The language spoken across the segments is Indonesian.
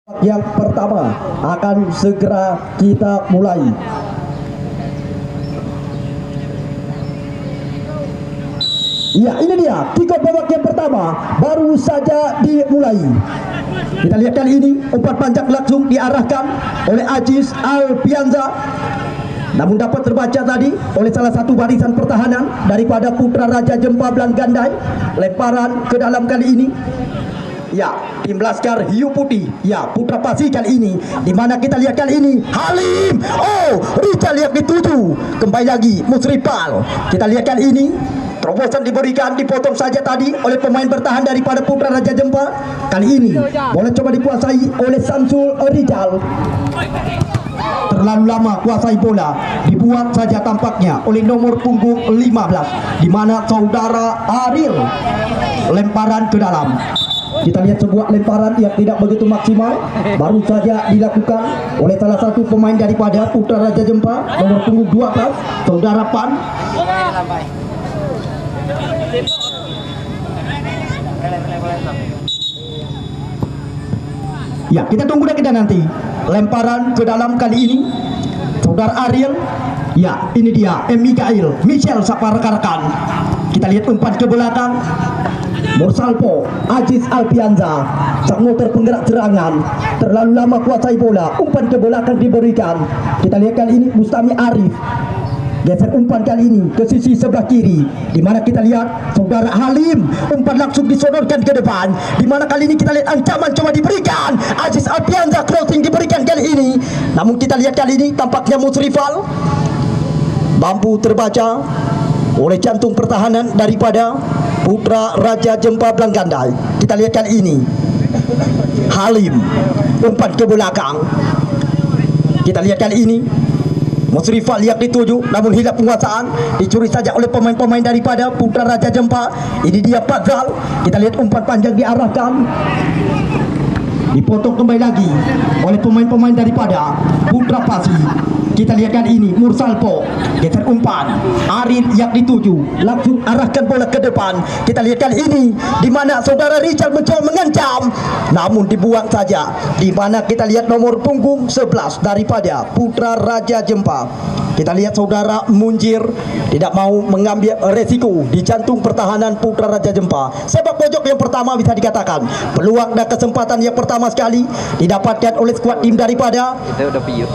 Yang pertama akan segera kita mulai. Ya, ini dia kick off babak yang pertama baru saja dimulai. Kita lihat kali ini umpan panjang langsung diarahkan oleh Aziz Alpianza, namun dapat terbaca tadi oleh salah satu barisan pertahanan daripada Putra Raja Jempa Blangandai. Lemparan ke dalam kali ini. Ya, tim Laskar Hiu Putih. Ya, Putra Pasi kali ini. Di mana kita lihat kali ini Halim. Oh, Richard lihat dituju. Kembali lagi Musrifal. Kita lihat kali ini terobosan diberikan, dipotong saja tadi oleh pemain bertahan daripada Putra Raja Jempa. Kali ini bola coba dikuasai oleh Samsul Rizal. Terlalu lama kuasai bola, dibuang saja tampaknya oleh nomor punggung 15, di mana saudara Ariel. Lemparan ke dalam. Kita lihat sebuah lemparan yang tidak begitu maksimal, baru saja dilakukan oleh salah satu pemain daripada Putra Raja Jempa, nomor punggung 12, saudara Pan. Ya, kita tunggu dan kita nanti. Lemparan ke dalam kali ini saudara Ariel. Ya, ini dia Mikael Michel sapa rekan-rekan. Kita lihat umpan ke belakang Mursalpo Aziz Alpianza, sang motor penggerak serangan. Terlalu lama kuasai bola, umpan ke belakang diberikan. Kita lihat kali ini Bustami Arif. Geser umpan kali ini ke sisi sebelah kiri, di mana kita lihat saudara Halim. Umpan langsung disodorkan ke depan, di mana kali ini kita lihat ancaman coba diberikan. Aziz Alpianza crossing diberikan kali ini, namun kita lihat kali ini tampaknya Musrifal. Bambu terbaca oleh jantung pertahanan daripada Putra Raja Jempa Blangandai. Kita lihat kali ini Halim, umpan ke belakang. Kita lihat kali ini Musrifal lihat dituju, namun hilang penguasaan, dicuri saja oleh pemain-pemain daripada Putra Raja Jempa. Ini dia Fadzal. Kita lihat umpan panjang diarahkan, dipotong kembali lagi oleh pemain-pemain daripada Putra Pasi. Kita lihat kali ini Mursalpo, geser umpan, Arin yang dituju, langsung arahkan bola ke depan. Kita lihat kali ini di mana saudara Richard mencoba mengancam, namun dibuang saja. Di mana kita lihat nomor punggung 11 daripada Putra Raja Jempa. Kita lihat saudara Munjir tidak mau mengambil resiko di jantung pertahanan Putra Raja Jempa. Sepak pojok yang pertama bisa dikatakan peluang dan kesempatan yang pertama sekali didapatkan oleh skuad tim daripada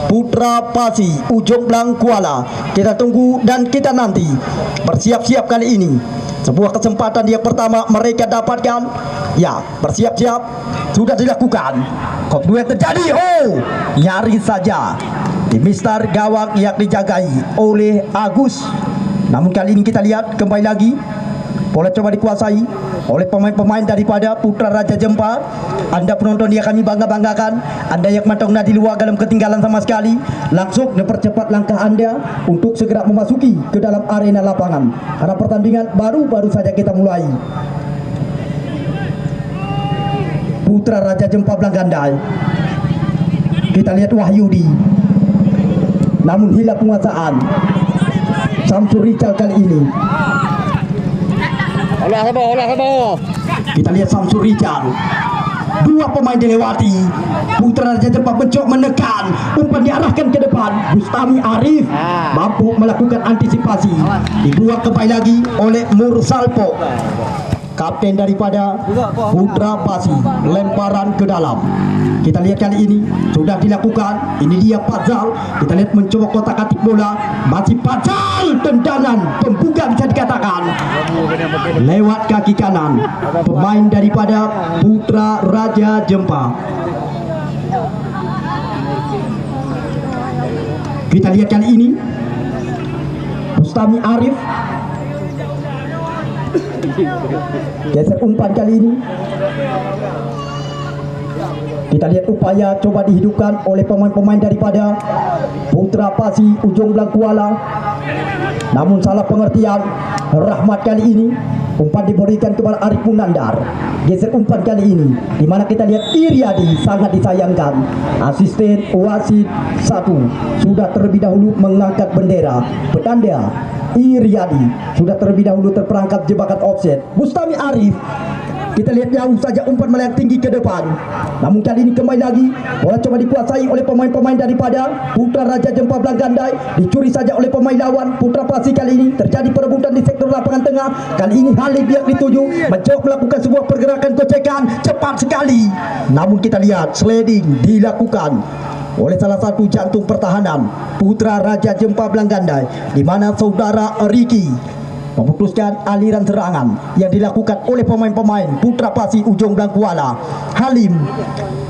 Putra Pasi Ujung Blang Kuala. Kita tunggu dan kita nanti. Bersiap-siap kali ini, sebuah kesempatan yang pertama mereka dapatkan. Ya, bersiap-siap sudah dilakukan. Kop 2 terjadi. Oh, nyaris saja di Mister gawang yang dijagai oleh Agus. Namun kali ini kita lihat kembali lagi bola coba dikuasai oleh pemain-pemain daripada Putra Raja Jempa. Anda penonton yang kami bangga-banggakan, Anda yang matang di luar dalam ketinggalan sama sekali, langsung mempercepat langkah Anda untuk segera memasuki ke dalam arena lapangan, karena pertandingan baru saja kita mulai. Putra Raja Jempa Blangandai. Kita lihat Wahyudi, namun hilang penguasaan. Samsul Rizal kali ini. Olah sabo. Kita lihat Samsul Rizal. Dua pemain dilewati. Putra Raja Jempa mencoba menekan, umpan diarahkan ke depan. Bustami Arif mampu melakukan antisipasi, dibuang kembali lagi oleh Mursalpo, kapten daripada Putra Pasi. Lemparan ke dalam. Kita lihat kali ini sudah dilakukan. Ini dia Fadzal. Kita lihat mencoba kotak-atik bola. Masih Fadzal, tendangan pembuka bisa dikatakan lewat kaki kanan pemain daripada Putra Raja Jempa. Kita lihat kali ini Bustami Arif, geser umpan kali ini. Kita lihat upaya coba dihidupkan oleh pemain-pemain daripada Putra Pasi Ujung Blang Kuala, namun salah pengertian. Rahmat kali ini umpan diberikan kepada Arif Munandar. Geser umpan kali ini, di mana kita lihat Iriadi sangat disayangkan. Asisten wasit 1 sudah terlebih dahulu mengangkat bendera petanda. Iriadi sudah terlebih dahulu terperangkap jebakan offset. Bustami Arif Kita lihat jauh saja umpan melayang tinggi ke depan. Namun kali ini kembali lagi bola coba dikuasai oleh pemain-pemain daripada Putra Raja Jempa Belangandai. Dicuri saja oleh pemain lawan Putra Pasi. Kali ini terjadi perebutan di sektor lapangan tengah. Kali ini Halim yang dituju mencoba melakukan sebuah pergerakan gocekan cepat sekali. Namun kita lihat sliding dilakukan oleh salah satu jantung pertahanan Putra Raja Jempa Belangandai, di mana saudara Ricky memutuskan aliran serangan yang dilakukan oleh pemain-pemain Putra Pasi Ujung Blangkuala. Halim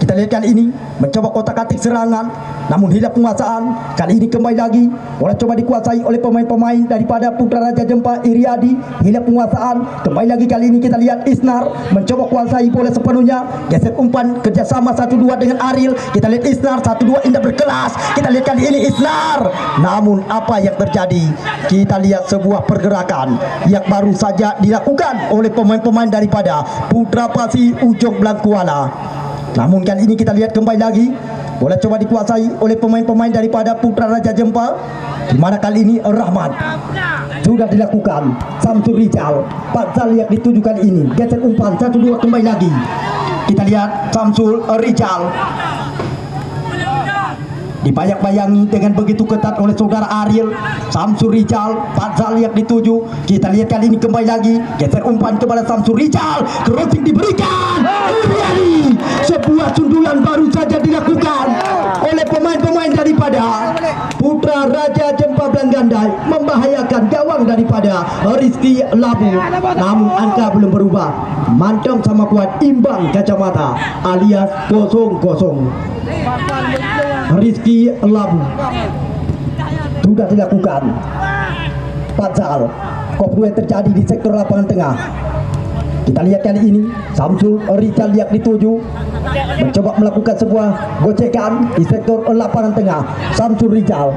kita lihat kali ini mencoba kotak-atik serangan, namun hilang penguasaan. Kali ini kembali lagi bola coba dikuasai oleh pemain-pemain daripada Putra Raja Jempa Iriadi. Hilang penguasaan. Kembali lagi kali ini kita lihat Isnar mencoba kuasai bola sepenuhnya. Geser umpan kerjasama 1-2 dengan Ariel. Kita lihat Isnar 1-2 indah berkelas. Kita lihat kali ini Isnar. Namun apa yang terjadi? Kita lihat sebuah pergerakan yang baru saja dilakukan oleh pemain-pemain daripada Putra Pasi Ujung Blangkuala. Namun kali ini kita lihat kembali lagi bola coba dikuasai oleh pemain-pemain daripada Putra Raja Jempa, di mana kali ini Rahmat sudah dilakukan. Samsul Rizal, Pak Zal yang dituju kali ini. Geser umpan 1-2 kembali lagi. Kita lihat Samsul Rizal dibayang-bayangi dengan begitu ketat oleh saudara Ariel. Samsul Rizal, Pak Zal yang dituju. Kita lihat kali ini kembali lagi geser umpan kepada Samsul Rizal. Crossing diberikan. Iriadi, sebuah sundulan baru saja dilakukan oleh pemain-pemain daripada Putra Raja Jempa Belangandai, membahayakan gawang daripada Rizky Labu. Namun angka belum berubah. Mantap sama kuat, imbang kacamata alias 0-0. Rizky Labu sudah dilakukan. Pazal, kopru yang terjadi di sektor lapangan tengah. Kita lihat kali ini Samsul Rizal yang dituju mencoba melakukan sebuah gocekan di sektor lapangan tengah. Samsul Rizal,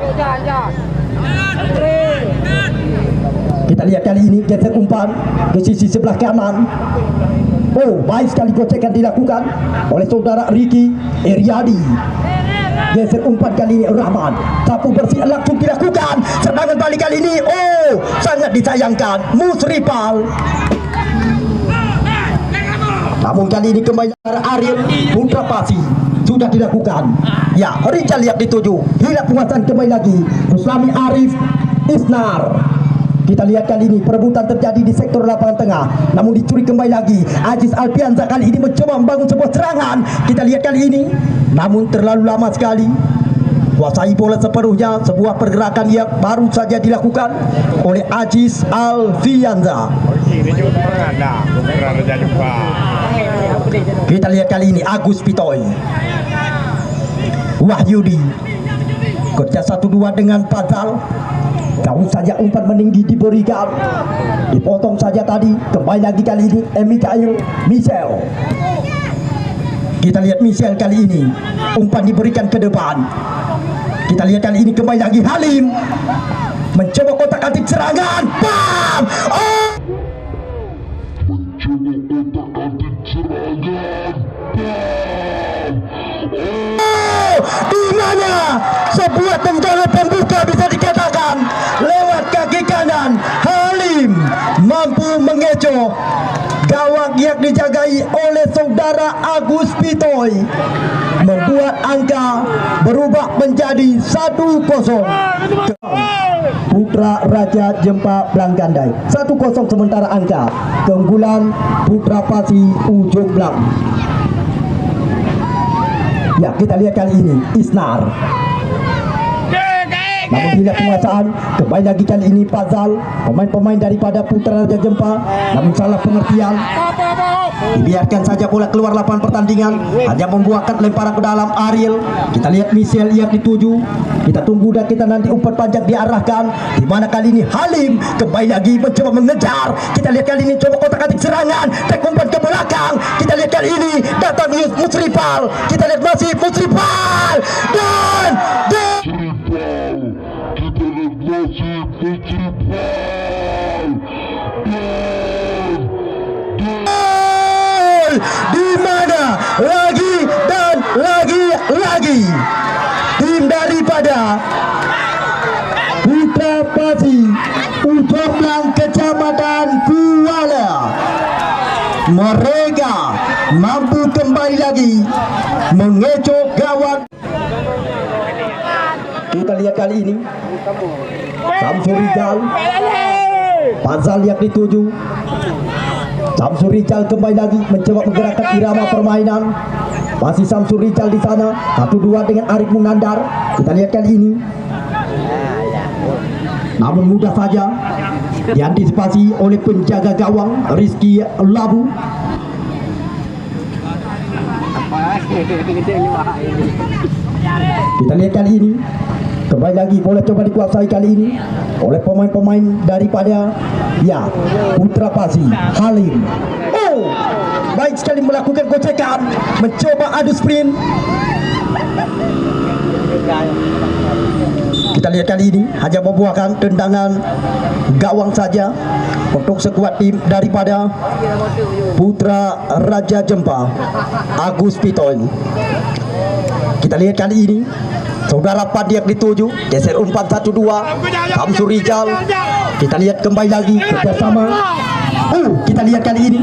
kita lihat kali ini geser umpan ke sisi sebelah kanan. Oh, baik sekali gocekan dilakukan oleh saudara Ricky Iriadi. Geser umpan kali ini Rahman, sapu bersih langsung dilakukan. Serangan balik kali ini, oh sangat disayangkan Musripal. Namun kali ini kembali Ariel Putra Pasi sudah dilakukan. Ya, Rizal yang dituju, hilang penguasaan kembali lagi. Muslami Arif Isnar. Kita lihat kali ini perebutan terjadi di sektor lapangan tengah, namun dicuri kembali lagi. Aziz Alfianza kali ini mencoba membangun sebuah serangan. Kita lihat kali ini, namun terlalu lama sekali. Kuasai bola sepenuhnya, sebuah pergerakan yang baru saja dilakukan oleh Aziz Alfianza. Kita lihat kali ini Agus Pitoy, Wahyudi kerja 1-2 dengan Pazal. Jauh saja umpan meninggi diberikan, dipotong saja tadi. Kembali lagi kali ini Michel. Kita lihat Michel kali ini, umpan diberikan ke depan. Kita lihat kali ini kembali lagi Halim mencoba kotak-atik serangan. Bam! Oh! Mencoba kotak-atik serangan. Bam! Oh! Di mana sebuah tendangan pembuka bisa dikatakan lewat kaki kanan. Halim mampu mengecoh gawang yang dijagai oleh saudara Agus Pitoy, membuat angka berubah menjadi 1-0. Putra Raja Jempa Belangandai 1-0 sementara angka keunggulan Putra Pasi Ujung Blang. Ya, kita lihat kali ini Isnar, namun bila penguasaan kembali lagi kali ini Pazal, pemain-pemain daripada Putra Raja Jempa, namun salah pengertian. Dibiarkan saja bola keluar lapangan pertandingan, hanya membuahkan lemparan ke dalam Ariel. Kita lihat Michel yang dituju. Kita tunggu dan kita nanti umpan panjang diarahkan. Di mana kali ini Halim kembali lagi mencoba mengejar. Kita lihat kali ini coba kotak-atik serangan, tek umpan ke belakang. Kita lihat kali ini datang Musripal. Kita lihat masih Musripal dan di mana lagi dan lagi tim daripada Putra Pasi Ujung Blang Kecamatan Kuala, mereka lagi mengecoh gawang. Kita lihat kali ini Samsul Rizal, Fazal yang dituju. Samsul Rizal kembali lagi mencoba menggerakkan irama permainan. Masih Samsul Rizal di sana, 1-2 dengan Arif Munandar. Kita lihat kali ini, namun mudah saja diantisipasi oleh penjaga gawang Rizky Labu. Kita lihat kali ini, kembali lagi bola coba dikuasai kali ini oleh pemain-pemain daripada Putra Pasi, Halim. Oh, baik sekali melakukan gocekan, mencoba adu sprint. Kita lihat kali ini hanya membuahkan tendangan gawang saja untuk sekuat tim daripada Putra Raja Jempa, Agus Pitoy. Kita lihat kali ini saudara Padiak dituju, geser umpan 1-2 Samsul Rizal. Kita lihat kembali lagi kerjasama. Kita lihat kali ini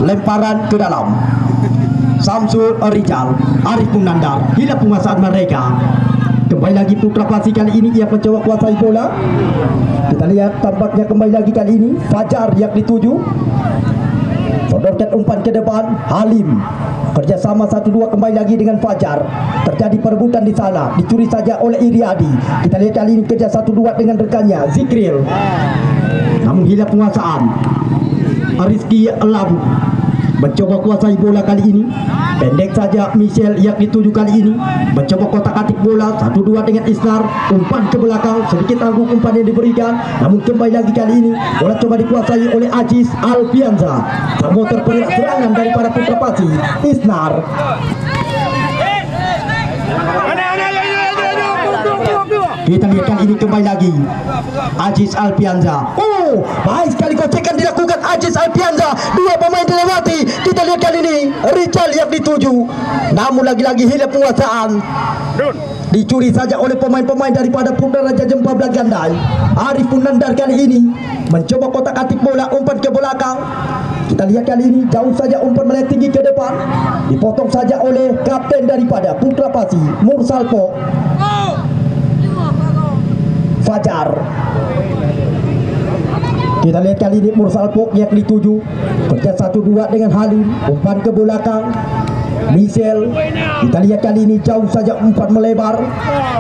lemparan ke dalam Samsul Rizal, Arif Munandar, hilang penguasaan mereka. Kembali lagi Putra Pasi kali ini ia mencoba kuasai bola. Kita lihat tampaknya kembali lagi kali ini Fajar yang dituju, sodorkan umpan ke depan Halim. Kerjasama 1-2 kembali lagi dengan Fajar. Terjadi perebutan di sana, dicuri saja oleh Iriadi. Kita lihat kali ini kerja 1-2 dengan rekannya Zikril, namun hilang penguasaan. Rizky Labu mencoba kuasai bola kali ini, pendek saja Michel yang dituju kali ini, mencoba kotak-atik bola 1-2 dengan Isnar, umpan ke belakang, sedikit tanggung umpan yang diberikan, namun kembali lagi kali ini bola coba dikuasai oleh Aziz Alfianza. Termotor pergerak serangan daripada Putra Pasi, Isnar. Kita lihat kali ini kembali lagi Aziz Alfianza. Oh, baik sekali gocekan dilakukan Aziz Alfianza. Dua pemain dilewati. Kita lihat kali ini Rizal yang dituju, namun lagi-lagi hilang penguasaan. Dicuri saja oleh pemain-pemain daripada Putra Raja Jempa Belagandai. Arif Munandar kali ini mencoba kotak-atik bola, umpan ke belakang. Kita lihat kali ini jauh saja umpan melihat tinggi ke depan, dipotong saja oleh kapten daripada Putra Pasi, Mursalpo, Fajar. Kita lihat kali ini Mursalpo yang dituju, kerja 1-2 dengan Halim, umpan ke belakang Michel. Kita lihat kali ini jauh saja umpan melebar.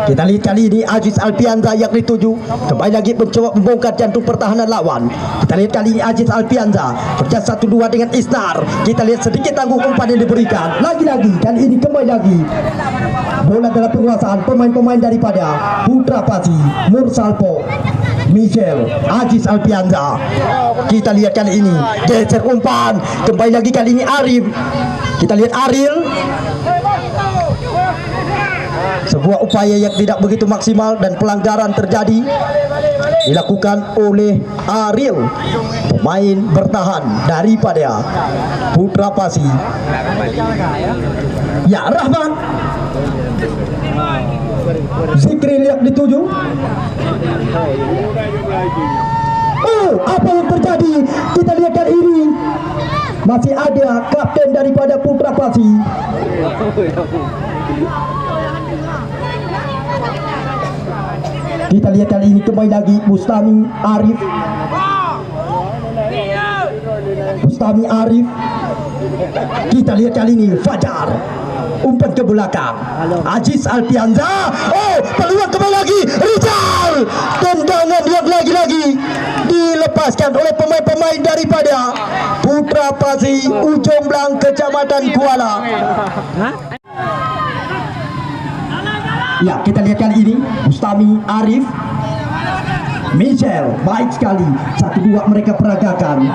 Kita lihat kali ini Aziz Alfianza yang dituju, kembali lagi mencoba membongkar jantung pertahanan lawan. Kita lihat kali ini Aziz Alfianza kerja 1-2 dengan Isnar. Kita lihat sedikit tanggung umpan yang diberikan. Lagi-lagi kali ini kembali lagi bola dalam penguasaan pemain-pemain daripada Putra Pasi, Mursalpo, Michel, Aziz Alfianza. Kita lihat kali ini geser umpan, kembali lagi kali ini Arif. Kita lihat Ariel, sebuah upaya yang tidak begitu maksimal dan pelanggaran terjadi dilakukan oleh Ariel, pemain bertahan daripada Putra Pasi. Rahman, Zikril yang dituju. Apa yang terjadi? Kita lihat kali ini masih ada kapten daripada Putra Pasi. Kita lihat kali ini kembali lagi Bustami Arif. Kita lihat kali ini Fajar, umpan ke belakang Aziz Alfianza. Peluang kembali lagi Rizal, tendangan yang lagi-lagi dilepaskan oleh pemain-pemain daripada Putra Pasi, Ujung Blang, Kecamatan Kuala. Kita lihat kali ini Bustami Arif, Michel, baik sekali 1-2 mereka peragakan.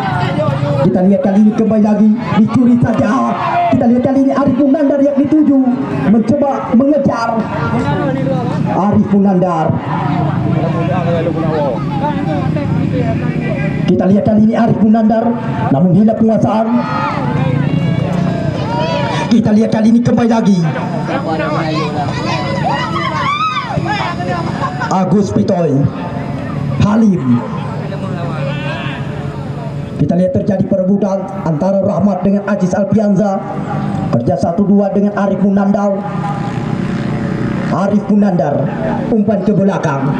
Kita lihat kali ini kembali lagi dicuri saja. Kita lihat kali ini Arif Munandar yang dituju, mencoba mengejar Arif Munandar. Kita lihat kali ini Arif Munandar, namun hilang penguasaan. Kita lihat kali ini kembali lagi Agus Pitoy, Halim. Kita lihat terjadi perebutan antara Rahmat dengan Aziz Alfianza. Kerja 1-2 dengan Arif Munandar. Arif Munandar umpan ke belakang.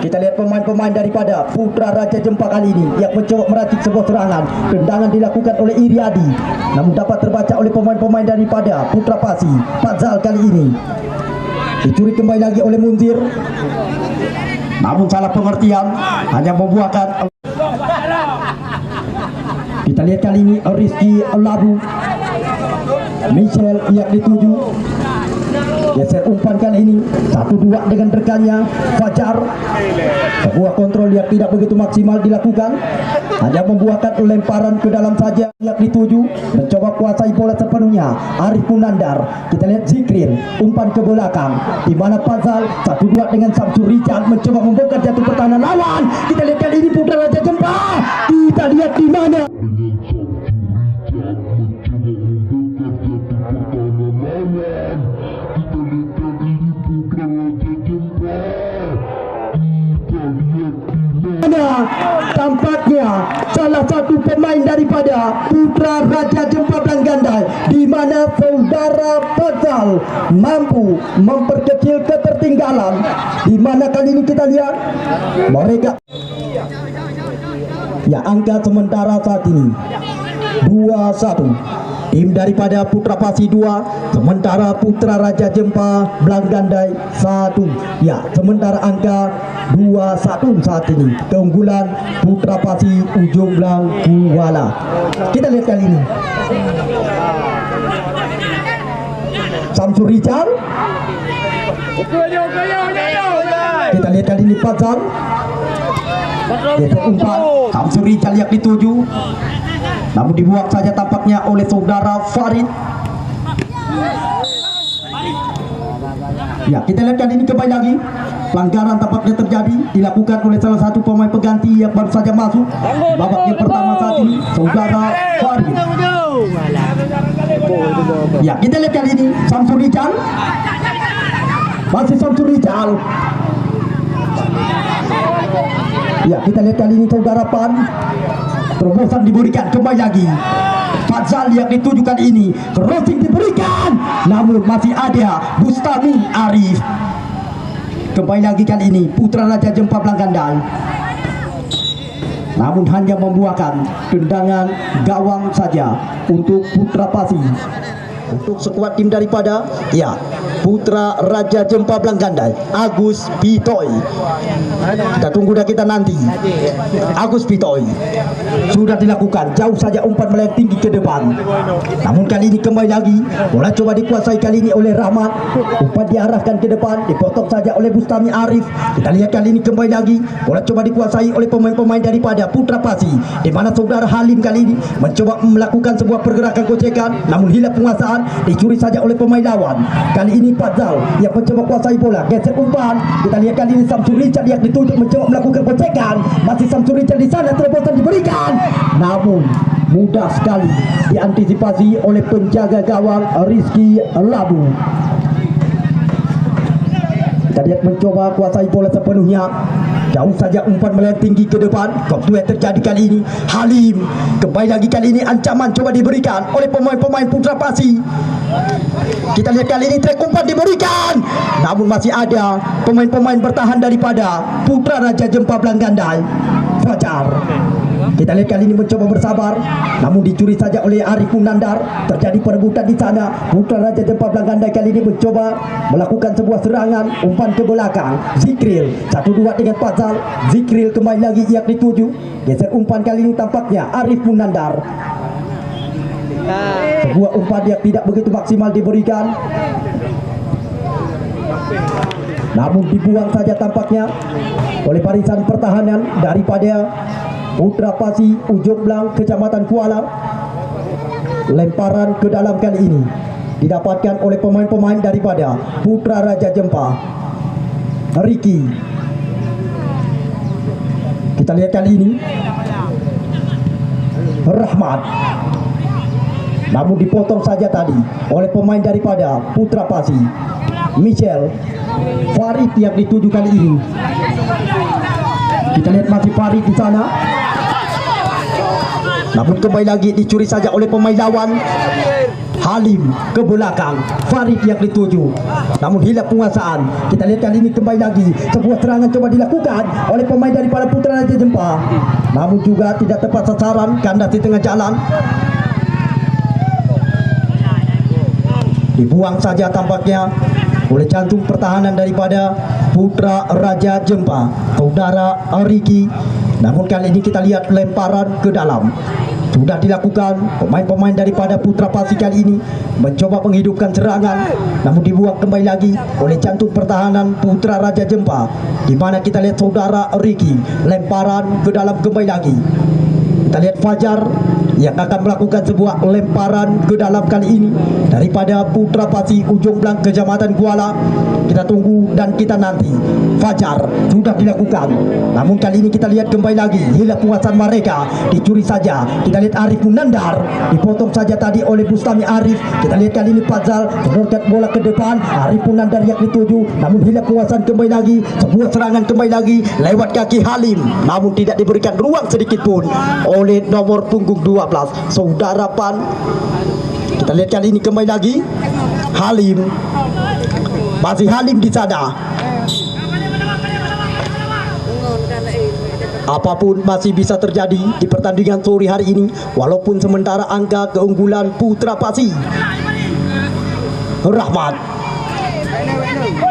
Kita lihat pemain-pemain daripada Putra Raja Jempa kali ini yang mencoba meracik sebuah serangan. Tendangan dilakukan oleh Iriadi, namun dapat terbaca oleh pemain-pemain daripada Putra Pasi. Fazal kali ini dicuri kembali lagi oleh Munzir, namun salah pengertian, hanya membuahkan. Kita lihat kali ini Rizky Labu, Michel yang dituju. Geser umpan kali ini 1-2 dengan rekannya Fajar. Sebuah kontrol yang tidak begitu maksimal dilakukan, hanya membuahkan lemparan ke dalam saja. Yang dituju mencoba kuasai bola sepenuhnya Arif Munandar. Kita lihat Zikril umpan ke belakang, di mana Fazal 1-2 dengan Samsul Rijal mencoba membongkar jatuh pertahanan lawan. Kita lihat kali ini Putra Raja Jempa. Kita lihat di mana tampaknya salah satu pemain daripada Putra Raja Jempa Belanggandai, di mana saudara Fazal mampu memperkecil ketertinggalan, di mana kali ini kita lihat mereka ya angka sementara saat ini 2-1. Tim daripada Putra Pasi 2, sementara Putra Raja Jempa Belanggandai 1. Ya, sementara angka 2-1 saat ini. Keunggulan Putra Pasi Ujung Blang Kuala. Kita lihat kali ini Samsul Rijal. Kita lihat kali ini Fazal. Geser umpan Samsul Rijal yang dituju, namun dibuang saja tampaknya oleh saudara Farid. Ya, kita lihat kali ini kembali lagi pelanggaran tampaknya terjadi, dilakukan oleh salah satu pemain pengganti yang baru saja masuk babak yang pertama saat ini, saudara Farid. Ya, kita lihat kali ini Samsul Rijal, masih Samsul Rijal. Ya, kita lihat kali ini saudara Pan. Terobosan diberikan kembali lagi Fazal yang ditujukan ini, crossing diberikan, namun masih ada Bustami Arif. Kembali lagi kali ini Putra Raja Jempa Belanggandai, namun hanya membuahkan tendangan gawang saja untuk Putra Pasi. Untuk sekuat tim daripada ya Putra Raja Jempa Belanggandai, Agus Pitoy. Kita tunggu dan kita nanti Agus Pitoy sudah dilakukan, jauh saja umpan melayang tinggi ke depan, namun kali ini kembali lagi bola coba dikuasai kali ini oleh Rahmat. Umpan diarahkan ke depan, dipotong saja oleh Bustami Arif. Kita lihat kali ini kembali lagi bola coba dikuasai oleh pemain-pemain daripada Putra Pasi, di mana saudara Halim kali ini mencoba melakukan sebuah pergerakan gocekan, namun hilang penguasaan, dicuri saja oleh pemain lawan. Kali ini Fazal yang mencoba kuasai bola, geser umpan. Kita lihat kali ini Samsul Rijal yang dituju mencoba melakukan gocekan, masih Samsul Rijal di sana, terobosan diberikan, namun mudah sekali diantisipasi oleh penjaga gawang Rizky Labu. Kita lihat mencoba kuasai bola sepenuhnya, jauh saja umpan melayang tinggi ke depan. Waktu yang terjadi kali ini Halim, kembali lagi kali ini ancaman coba diberikan oleh pemain-pemain Putra Pasi. Kita lihat kali ini trek umpan diberikan, namun masih ada pemain-pemain bertahan daripada Putra Raja Jempa Belanggandai, Fajar. Kita lihat kali ini mencoba bersabar, namun dicuri saja oleh Arif Munandar. Terjadi perebutan di sana. Putra Raja Jempa Belanggandai kali ini mencoba melakukan sebuah serangan, umpan ke belakang. Zikril 1-2 dengan Fazal. Zikril kembali lagi yang dituju, geser umpan kali ini tampaknya Arif Munandar. Sebuah umpan yang tidak begitu maksimal diberikan, namun dibuang saja tampaknya oleh barisan pertahanan daripada Putra Pasi Ujung Blang Kecamatan Kuala. Lemparan ke dalam kali ini didapatkan oleh pemain-pemain daripada Putra Raja Jempa. Ricky, kita lihat kali ini Rahmat, namun dipotong saja tadi oleh pemain daripada Putra Pasi. Michel Farid yang dituju kali ini. Kita lihat masih Farid di sana. Namun kembali lagi dicuri saja oleh pemain lawan. Halim ke belakang, Farid yang dituju, namun hilang penguasaan. Kita lihat kali ini kembali lagi sebuah serangan coba dilakukan oleh pemain daripada Putra Raja Jempa, namun juga tidak tepat sasaran, kandas di tengah jalan. Dibuang saja tampaknya oleh jantung pertahanan daripada Putra Raja Jempa, saudara Ariki. Namun kali ini kita lihat lemparan ke dalam sudah dilakukan. Pemain-pemain daripada Putra Pasi kali ini mencoba menghidupkan serangan, namun dibuang kembali lagi oleh jantung pertahanan Putra Raja Jempa, di mana kita lihat saudara Ricky lemparan ke dalam kembali lagi. Kita lihat Fajar yang akan melakukan sebuah lemparan ke dalam kali ini daripada Putra Pasi ujung belang Kecamatan Kuala. Kita tunggu dan kita nanti. Fajar sudah dilakukan, namun kali ini kita lihat kembali lagi hilang penguasaan mereka, dicuri saja. Kita lihat Arif Munandar dipotong saja tadi oleh Bustami Arif. Kita lihat kali ini Fazal menorkat bola ke depan, Arif Munandar yang dituju, namun hilang penguasaan kembali lagi. Sebuah serangan kembali lagi lewat kaki Halim, namun tidak diberikan ruang sedikit pun oleh nomor punggung 12 saudara Pan. Kita lihat kali ini kembali lagi Halim, masih Halim di sana. Apapun masih bisa terjadi di pertandingan sore hari ini, walaupun sementara angka keunggulan Putra Pasi. Rahmat,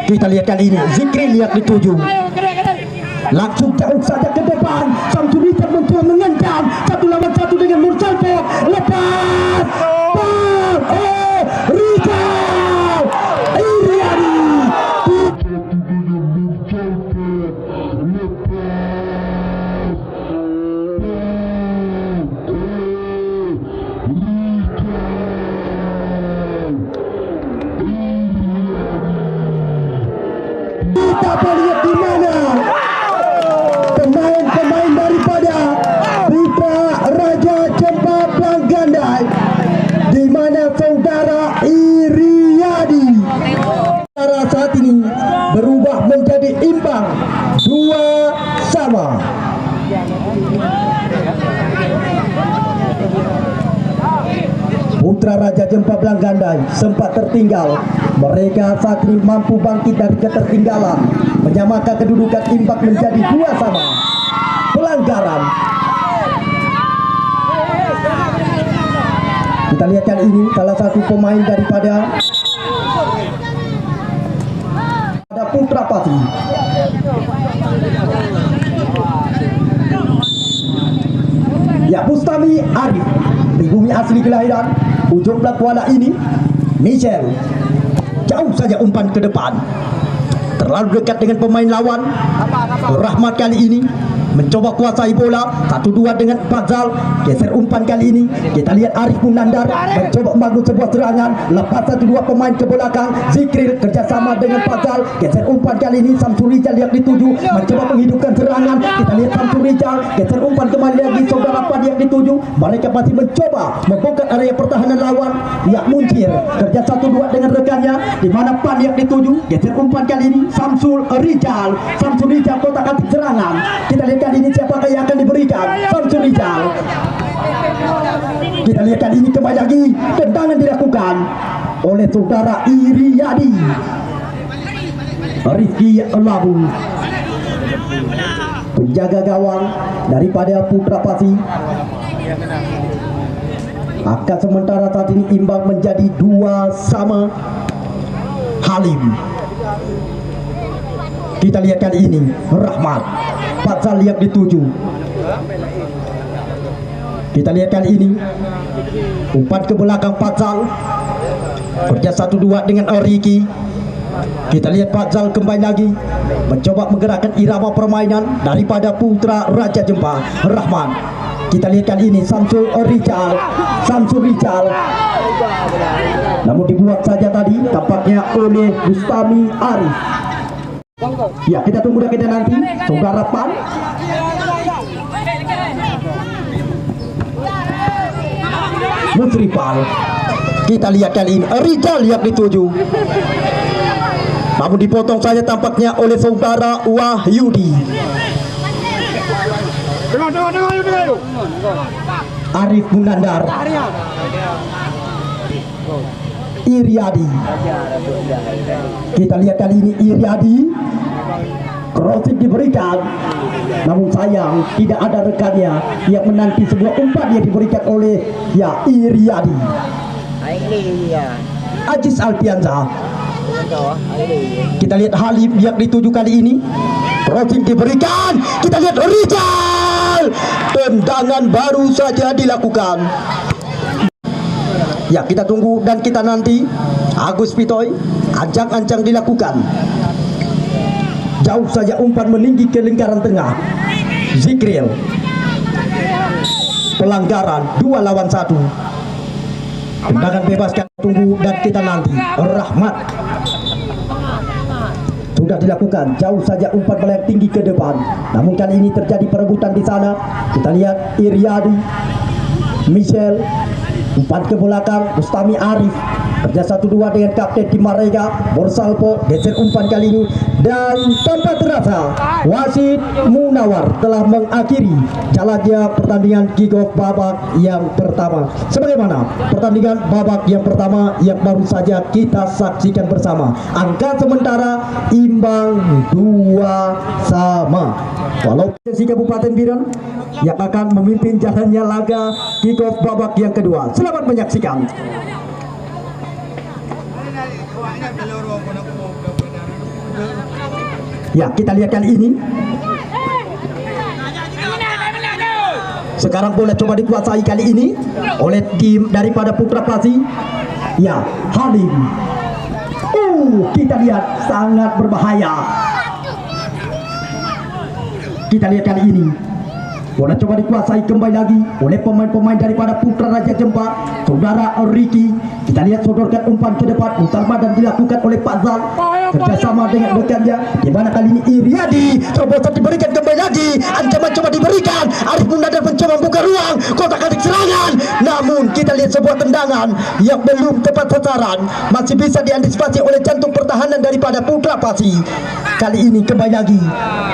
kita lihat kali ini Zikri lihat dituju, langsung jauh saja ke depan. Samsudita mencoba mengancam 1 lawan 1 dengan Mursalpo, lepas Rizal Iriani. Kita lihat di mana pemain daripada Putra Raja Jempa Gandai, di mana saudara Iriadi saat ini berubah menjadi imbang 2-2. Putra Raja Jempa Gandai sempat tertinggal. Mereka saat ini mampu bangkit dari ketertinggalan, menyamakan kedudukan imbang menjadi 2-2. Pelanggaran. Kita lihat kali ini salah satu pemain daripada Putra Pasi. Ya, Bustami Arif, pribumi asli kelahiran ujung belang Kuala ini. Michel jauh saja umpan ke depan, terlalu dekat dengan pemain lawan. Rahmat kali ini mencoba kuasai bola 1-2 dengan Fazal, geser umpan kali ini. Kita lihat Arif Munandar mencoba membangun sebuah serangan, lepas 1-2 pemain ke belakang. Zikril kerjasama dengan Fazal, geser umpan kali ini. Samsul Rizal yang dituju mencoba menghidupkan serangan. Kita lihat Samsul Rizal geser umpan kembali lagi saudara Pan yang dituju. Mereka masih mencoba membongkar area pertahanan lawan. Pihak Muncir kerja 1-2 dengan rekannya, di mana Pan yang dituju geser umpan kali ini. Samsul Rizal kotak atik serangan. Kita lihat kali ini siapakah yang akan diberikan. Samsul Rizal. Kita lihat kali ini kembali lagi tendangan dilakukan oleh saudara Iriadi. Rizky Labu, penjaga gawang daripada Putra Pasi. Angka sementara saat ini imbang menjadi 2-2. Halim. Kita lihat kali ini Rahmat, Fazal yang dituju. Kita lihat kali ini umpan ke belakang Fazal, kerja 1-2 dengan Oriki. Kita lihat Fazal kembali lagi mencoba menggerakkan irama permainan daripada Putra Raja Jempa. Rahman. Kita lihat kali ini Samsul Rizal, namun dibuat saja tadi tampaknya oleh Bustami Arif. Ya, kita tunggu dan kita nanti saudara Pan. Musrifal. Kita lihat kali ini Rizal yang dituju, namun dipotong saja tampaknya oleh saudara Wahyudi. Arif Munandar, Iriadi. Kita lihat kali ini Iriadi, crossing diberikan, namun sayang tidak ada rekannya yang menanti sebuah umpan yang diberikan oleh Iriadi. Aziz Alfianza. Kita lihat Halim yang dituju kali ini, crossing diberikan. Kita lihat Rizal, tendangan baru saja dilakukan. Ya, kita tunggu dan kita nanti. Agus Pitoy, ancang-ancang dilakukan. Jauh saja umpan meninggi ke lingkaran tengah. Zikril, pelanggaran 2 lawan 1. Tendangan bebas, kita tunggu dan kita nanti. Rahmat sudah dilakukan, jauh saja umpan melayang tinggi ke depan. Namun kali ini terjadi perebutan di sana. Kita lihat Iriadi, Michel, umpan ke belakang. Bustami Arif kerja 1-2 dengan kapten tim Marega. Borsalpo geser umpan kali ini, dan tanpa terasa wasit Munawar telah mengakhiri jalannya pertandingan kick-off babak yang pertama. Sebagaimana pertandingan babak yang pertama yang baru saja kita saksikan bersama, angka sementara imbang 2-2. Walau si Kabupaten Biren yang akan memimpin jalannya laga kick-off babak yang kedua. Selamat menyaksikan. Ya, kita lihat kali ini. Sekarang bola coba dikuasai kali ini oleh tim daripada Putra Pasi. Ya, Halim. Kita lihat sangat berbahaya. Kita lihat kali ini. Bola coba dikuasai kembali lagi oleh pemain-pemain daripada Putra Raja Jempa, saudara Ricky. Kita lihat sodorkan umpan ke depan, utama dan dilakukan oleh Pak Zal kerjasama dengan rekannya. Di mana kali ini Iriadi, terobosan diberikan kembali lagi, ancaman coba diberikan. Arif Munandar mencoba membuka ruang kotak-atik serangan, namun kita lihat sebuah tendangan yang belum tepat sasaran, masih bisa diantisipasi oleh jantung pertahanan daripada Putra Pasi. Kali ini kembali lagi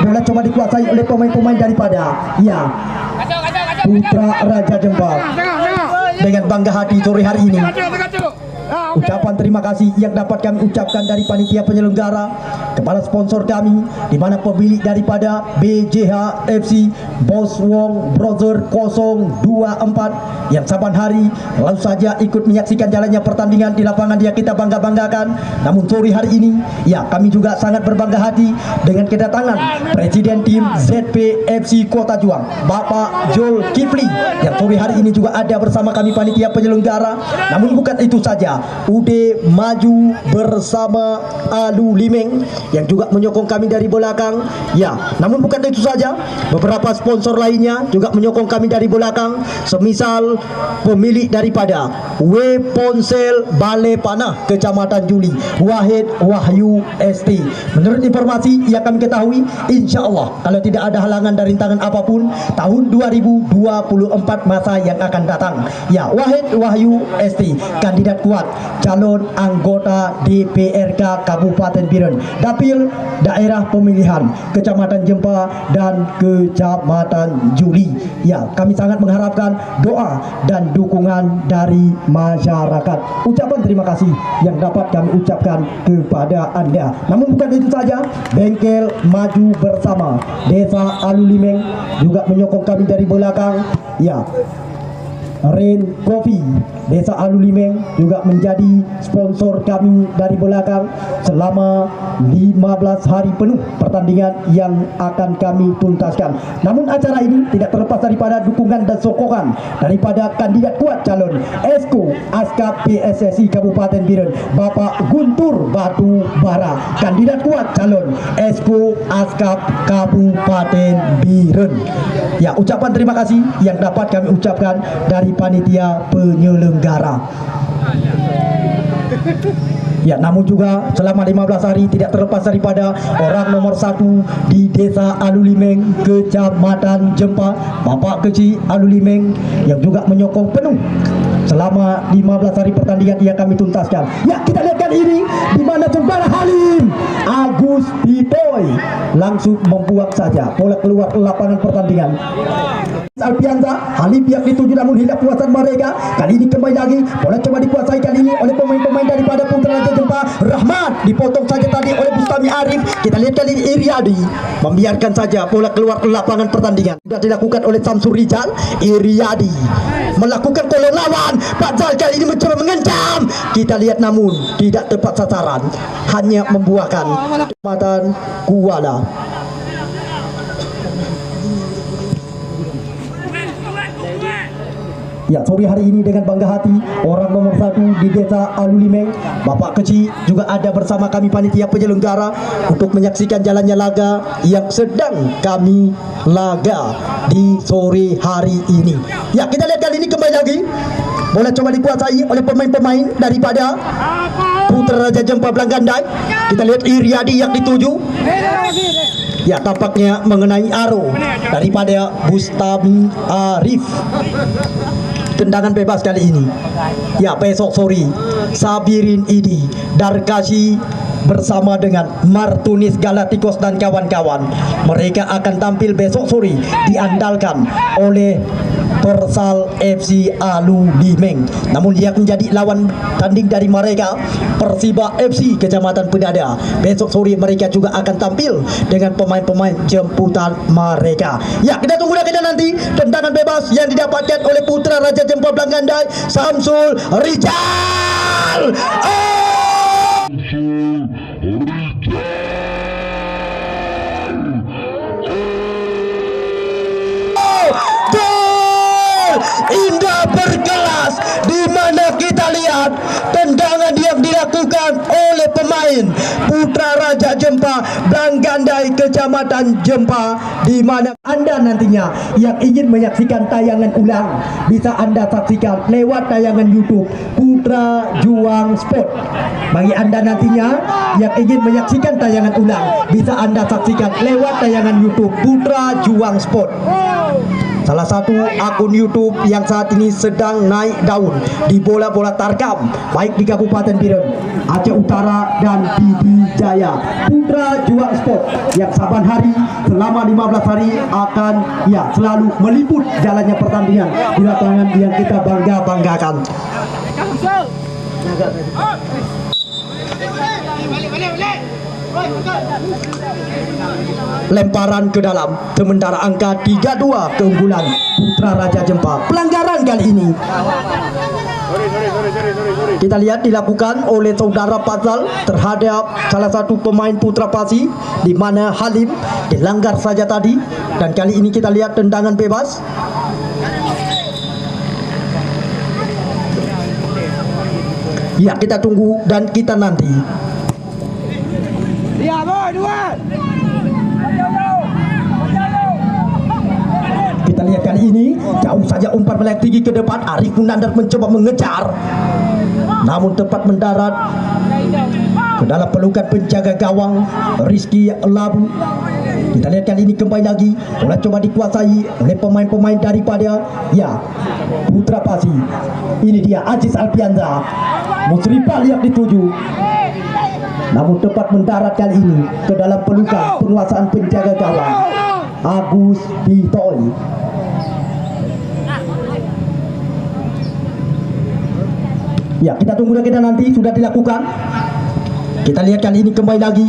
bola coba dikuasai oleh pemain-pemain daripada Putra Raja Jempa. Dengan bangga hati sore hari ini, ucapan terima kasih yang dapat kami ucapkan dari panitia penyelenggara kepada sponsor kami, di mana pemilik daripada BJH FC Bos Wong Brother 024 yang saban hari lalu saja ikut menyaksikan jalannya pertandingan di lapangan yang kita bangga-banggakan. Namun sore hari ini, ya, kami juga sangat berbangga hati dengan kedatangan Presiden tim ZP FC Kota Juang, Bapak Jol Kifli, yang sore hari ini juga ada bersama kami panitia penyelenggara. Namun bukan itu saja, UD Maju bersama Alu Limeng yang juga menyokong kami dari belakang. Ya, namun bukan itu saja, beberapa sponsor lainnya juga menyokong kami dari belakang, semisal pemilik daripada W Ponsel Balai Panah Kecamatan Juli, Wahid Wahyu ST. Menurut informasi yang kami ketahui, insya Allah kalau tidak ada halangan dari rintangan apapun, tahun 2024 masa yang akan datang, ya, Wahid Wahyu ST kandidat kuat calon anggota DPRK Kabupaten Biren, Dapil Daerah Pemilihan Kecamatan Jempa dan Kecamatan Juli. Ya, kami sangat mengharapkan doa dan dukungan dari masyarakat. Ucapan terima kasih yang dapat kami ucapkan kepada Anda. Namun bukan itu saja, Bengkel Maju Bersama Desa Alu Limeng juga menyokong kami dari belakang. Ya, Rain Coffee Desa Alu Limeng juga menjadi sponsor kami dari belakang selama 15 hari penuh pertandingan yang akan kami tuntaskan. Namun acara ini tidak terlepas daripada dukungan dan sokongan daripada kandidat kuat calon Esko Askap PSSI Kabupaten Biren, Bapak Guntur Batu Bara, kandidat kuat calon Esko Askap Kabupaten Biren. Ya, ucapan terima kasih yang dapat kami ucapkan dari panitia penyelenggara. Ya, namun juga selama 15 hari tidak terlepas daripada orang nomor 1 di Desa Alu Limeng, Kecamatan Jempa, Bapak Kecil Alu Limeng yang juga menyokong penuh selama 15 hari pertandingan yang kami tuntaskan. Ya, kita lihat kali ini di mana saudara Halim Agus Pitoy langsung membuang saja bola keluar lapangan pertandingan. Alpianza, Halim yang dituju namun hilang kuasaan mereka. Kali ini kembali lagi bola coba dikuasai kali ini oleh pemain-pemain daripada Putra Raja Jempa. Rahmat dipotong saja tadi oleh Bustami Arif. Kita lihat kali ini Iriadi membiarkan saja bola keluar lapangan pertandingan. Sudah dilakukan oleh Samsul Rizal. Iriadi melakukan kolong lawan. Fadzal kali ini mencoba mengancam. Kita lihat namun tidak tepat sasaran, hanya membuahkan kesempatan Kuala. Ya, sore hari ini dengan bangga hati orang nomor 1 di desa Alulimeng, Bapak Kecil juga ada bersama kami panitia penyelenggara untuk menyaksikan jalannya laga yang sedang kami laga di sore hari ini. Ya, kita lihat kali ini kembali lagi bola coba dikuasai oleh pemain-pemain daripada Putra Raja Jempa Belanggandai. Kita lihat Iriadi yang dituju. Ya, tampaknya mengenai aro daripada Bustami Arif. Tendangan bebas kali ini. Ya, besok sore Sabirin Idi Darkasi bersama dengan Martunis Galacticos dan kawan-kawan. Mereka akan tampil besok sore, diandalkan oleh Persal FC Alulimeng. Namun yang menjadi lawan tanding dari mereka Persiba FC Kecamatan Pedada. Besok sore mereka juga akan tampil dengan pemain-pemain jemputan mereka. Ya, kita tunggu lagi nanti tendangan bebas yang didapatkan oleh Putra Raja Jempa Belanggandai, Samsul Rizal. Indah berkelas, di mana kita lihat tendangan yang dilakukan oleh pemain Putra Raja Jempa Belanggandai Kecamatan Jempa, di mana Anda nantinya yang ingin menyaksikan tayangan ulang bisa Anda saksikan lewat tayangan YouTube Putra Juang Sport. Bagi Anda nantinya yang ingin menyaksikan tayangan ulang bisa Anda saksikan lewat tayangan YouTube Putra Juang Sport. Salah satu akun YouTube yang saat ini sedang naik daun di bola-bola tarkam, baik di Kabupaten Biren, Aceh Utara dan Pidi Jaya. Putra Juang Sport yang saban hari selama 15 hari akan selalu meliput jalannya pertandingan di lapangan yang kita banggakan. Lemparan ke dalam, sementara angka 3-2 keunggulan Putra Raja Jempa. Pelanggaran kali ini kita lihat dilakukan oleh saudara Fadzal terhadap salah satu pemain Putra Pasi, di mana Halim dilanggar saja tadi, dan kali ini kita lihat tendangan bebas. Ya, kita tunggu dan kita nanti. Ya, boy, dua. Kita lihat kali ini jauh saja umpan melayang tinggi ke depan. Arif Munandar mencoba mengejar, namun tepat mendarat ke dalam pelukan penjaga gawang Rizky Labu. Kita lihat kali ini kembali lagi bola coba dikuasai oleh pemain-pemain daripada Putra Pasi. Ini dia Aziz Alpianza, Musrifal yang dituju, namun tepat mendarat kali ini ke dalam pelukan penguasaan penjaga gawang Agus Pitoy. Ya, kita tunggu kita nanti sudah dilakukan. Kita lihat kali ini kembali lagi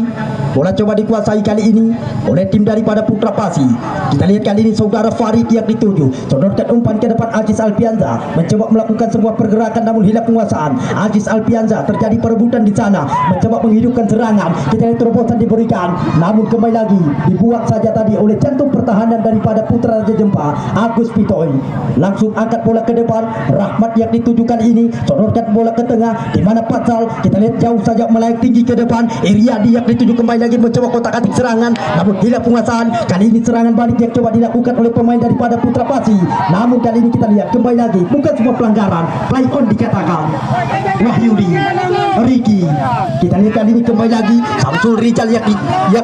bola coba dikuasai kali ini oleh tim daripada Putra Pasi. Kita lihat kali ini saudara Farid yang dituju, sodorkan umpan ke depan Aziz Alpianza, mencoba melakukan sebuah pergerakan namun hilang penguasaan. Aziz Alpianza, terjadi perebutan di sana, mencoba menghidupkan serangan. Kita lihat terobosan diberikan, namun kembali lagi dibuang saja tadi oleh jantung pertahanan daripada Putra Raja Jempa Agus Pitoy. Langsung angkat bola ke depan, Rahmat yang dituju kali ini, sodorkan bola ke tengah, di mana Fadzal kita lihat jauh saja melayang tinggi ke depan. Iriadi yang dituju kembali lagi mencoba kotak-atik serangan, namun hilang penguasaan. Kali ini serangan balik yang coba dilakukan oleh pemain daripada Putra Pasi, namun kali ini kita lihat kembali lagi bukan sebuah pelanggaran, play on dikatakan Wahyudi Riki. Kita lihat kali ini ini kembali lagi Samsul Rijal yang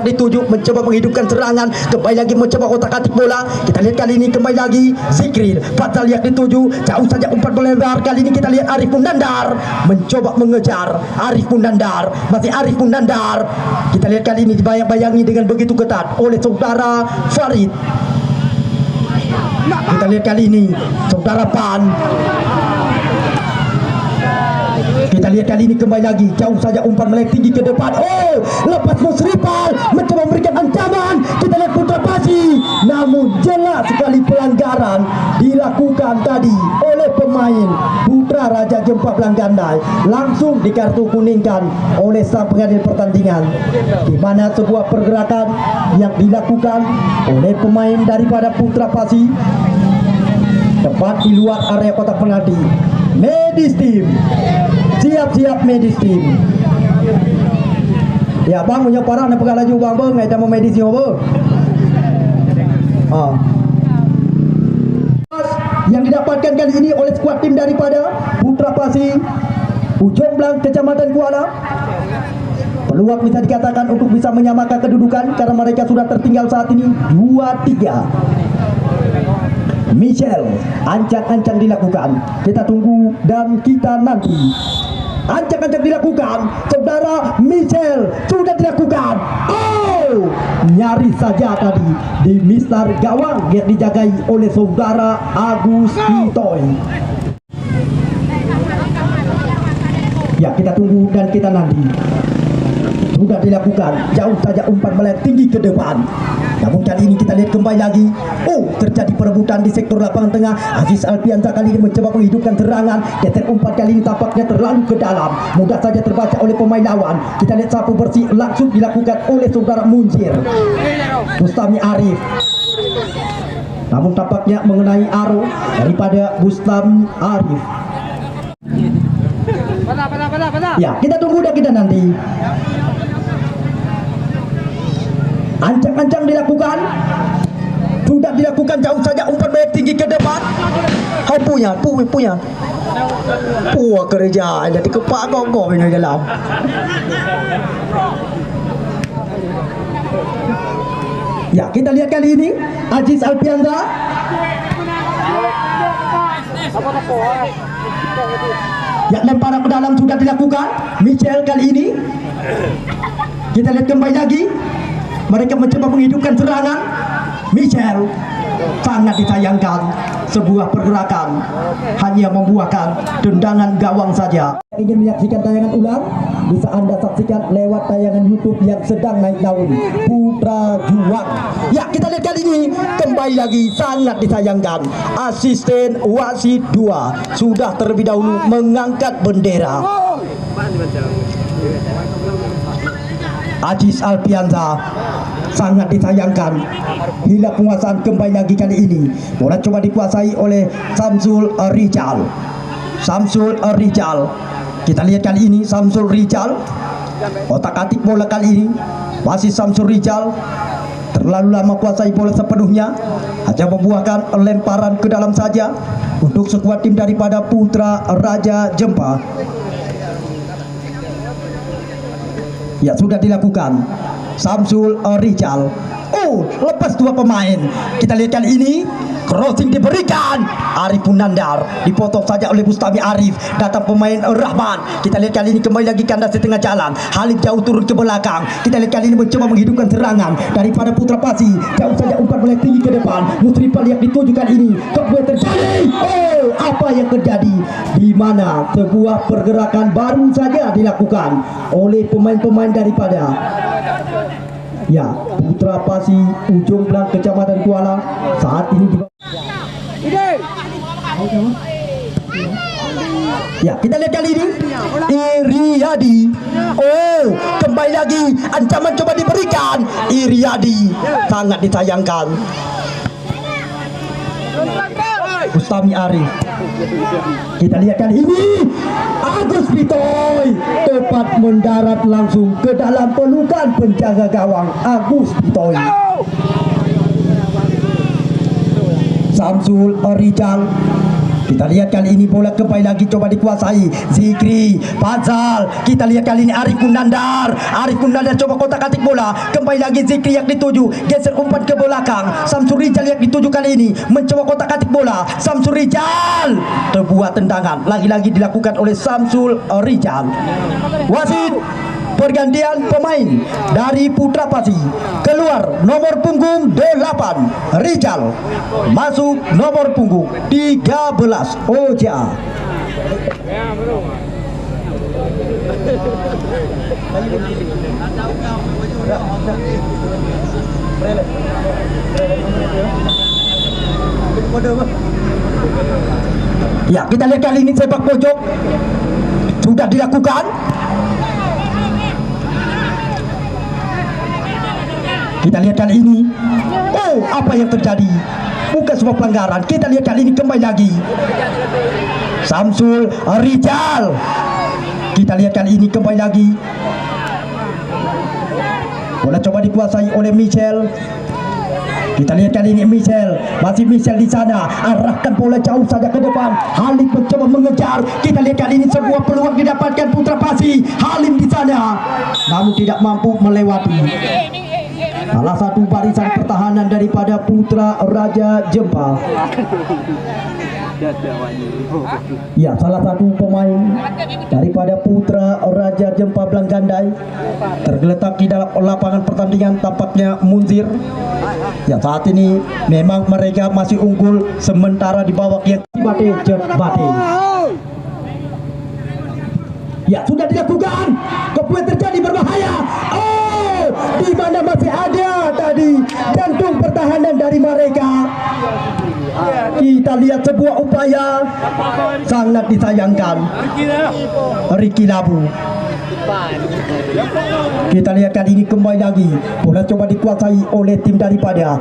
dituju mencoba menghidupkan serangan, kembali lagi mencoba otak-atik bola. Kita lihat kali ini kembali lagi Zikrir Fatal yang dituju, jauh saja umpan melebar. Kali ini kita lihat Arif Munandar mencoba mengejar. Arif Munandar, masih Arif Munandar. Kita lihat kali ini dibayang-bayangi dengan begitu ketat oleh saudara Farid. Kita lihat kali ini saudara Pan. Kita lihat kali ini kembali lagi jauh saja umpan melek tinggi ke depan. Oh, lepas Musripal mencoba memberikan ancaman. Kita lihat Putra Pasi, namun jelas sekali pelanggaran dilakukan tadi oleh pemain Putra Raja Jempa Belanggandai. Langsung dikartu kuningkan oleh sang pengadil pertandingan, di mana sebuah pergerakan yang dilakukan oleh pemain daripada Putra Pasi tepat di luar area kotak penalti. Medis Team, siap-siap Medis Team. Ya bang, punya parah nak pegang laju bang, bang, kita mau medis ni apa? Yang didapatkan kali ini oleh skuad tim daripada Putra Pasi Ujung Blang, Kecamatan Kuala. Peluang bisa dikatakan untuk bisa menyamakan kedudukan karena mereka sudah tertinggal saat ini 2-3. Michel, ancang-ancang dilakukan. Kita tunggu dan kita nanti. Ancang-ancang dilakukan. Saudara Michel sudah dilakukan. Oh, nyaris saja tadi di mistar gawang yang dijagai oleh saudara Agus Pitoy. Ya, kita tunggu dan kita nanti. Sudah dilakukan, jauh saja umpan melek tinggi ke depan. Namun kali ini kita lihat kembali lagi. Oh, terjadi perebutan di sektor lapangan tengah. Aziz Alfianza kali ini mencoba menghidupkan serangan. Geser umpan kali ini tampaknya terlalu ke dalam. Mudah saja terbaca oleh pemain lawan. Kita lihat sapu bersih langsung dilakukan oleh saudara Munzir Bustami Arif. Namun tampaknya mengenai arrow daripada Bustami Arif. Ya, kita tunggu dan kita nanti. Ancang-ancang dilakukan. Sudah dilakukan, jauh saja umpan banyak tinggi ke depan. Kau punya puah kerja jadi kepak kau ini dalam. Ya, kita lihat kali ini Aziz Alfianza. Ya, lemparan ke dalam sudah dilakukan. Michel kali ini. Kita lihat kembali lagi. Mereka mencoba menghidupkan serangan. Michel, sangat disayangkan sebuah pergerakan hanya membuahkan tendangan gawang saja. Ingin menyaksikan tayangan ulang, bisa Anda saksikan lewat tayangan YouTube yang sedang naik daun, Putra Juang. Ya, kita lihat kali ini kembali lagi sangat disayangkan. Asisten wasit 2 sudah terlebih dahulu mengangkat bendera. Aziz Alfianza sangat disayangkan bila penguasaan kembali lagi kali ini. Bola coba dikuasai oleh Samsul Rijal. Samsul Rijal. Kita lihat kali ini Samsul Rijal otak-atik bola kali ini. Masih Samsul Rijal terlalu lama kuasai bola sepenuhnya, hanya membuahkan lemparan ke dalam saja untuk skuad tim daripada Putra Raja Jempa. Ya, sudah dilakukan. Samsul Rijal. Oh, lepas 2 pemain. Kita lihat kali ini crossing diberikan. Arif Munandar dipotong saja oleh Bustami Arif. Datang pemain Rahman. Kita lihat kali ini kembali lagi kandas di tengah jalan. Halid jauh turun ke belakang. Kita lihat kali ini mencoba menghidupkan serangan daripada Putra Pasi. Jauh saja umpan melek tinggi ke depan. Musripal yang ditujukan ini. Kemudian terjadi. Oh, apa yang terjadi? Di mana sebuah pergerakan baru saja dilakukan oleh pemain-pemain daripada Putra Pasi Ujung Blang, Kecamatan Kuala. Saat ini ya, kita lihat kali ini Iriadi. Oh, kembali lagi ancaman coba diberikan. Iriadi sangat disayangkan. Bustami Arif. Kita lihat kali ini Agus Pitoy tepat mendarat langsung ke dalam pelukan penjaga gawang Agus Pitoy. Samsul Rijal Kita lihat kali ini bola kembali lagi coba dikuasai Zikri Fazal. Kita lihat kali ini Arif Munandar. Arif Munandar coba kotak-atik bola. Kembali lagi Zikri yang dituju, geser umpan ke belakang. Samsul Rijal yang dituju kali ini mencoba kotak-atik bola. Samsul Rijal terbuat tendangan. Lagi-lagi dilakukan oleh Samsul Rijal. Wasit pergantian pemain dari Putra Pasi. Keluar nomor punggung 8 Rijal, masuk nomor punggung 13 Oja. Ya, kita lihat kali ini sepak pojok sudah dilakukan. Kita lihat kali ini, oh apa yang terjadi? Bukan sebuah pelanggaran. Kita lihat kali ini kembali lagi Samsul Rijal. Kita lihat kali ini kembali lagi. Bola coba dikuasai oleh Michel. Kita lihat kali ini Michel, masih Michel di sana, arahkan bola jauh saja ke depan. Halim mencoba mengejar. Kita lihat kali ini sebuah peluang didapatkan Putra Pasi. Halim di sana, namun tidak mampu melewati. Salah satu barisan pertahanan daripada Putra Raja Jempa. Ya, salah satu pemain daripada Putra Raja Jempa Belanggandai tergeletak di dalam lapangan pertandingan, tampaknya Munzir. Ya, saat ini memang mereka masih unggul sementara di bawah yang Bate Jebate. Ya, sudah dilakukan. Kemudian terjadi berbahaya. Oh, di mana masih ada tadi jantung pertahanan dari mereka. Kita lihat sebuah upaya sangat disayangkan Ricky Labu. Kita lihat kali ini kembali lagi bola coba dikuasai oleh tim daripada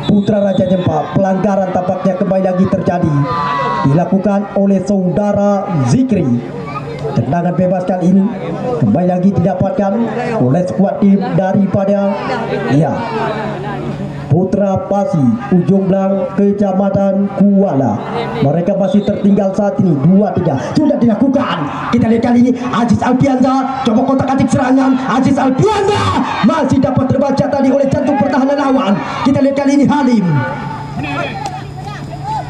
Putra Raja Jempa. Pelanggaran tampaknya kembali lagi terjadi, dilakukan oleh saudara Zikri. Tendangan bebas kali ini kembali lagi didapatkan oleh skuad tim daripada Putra Pasi Ujung Blang Kecamatan Kuala. Mereka masih tertinggal saat ini 2-3. Sudah dilakukan. Kita lihat kali ini Aziz Alfianza coba kotak-atik serangan. Aziz Alfianza masih dapat terbaca tadi oleh jantung pertahanan lawan. Kita lihat kali ini Halim.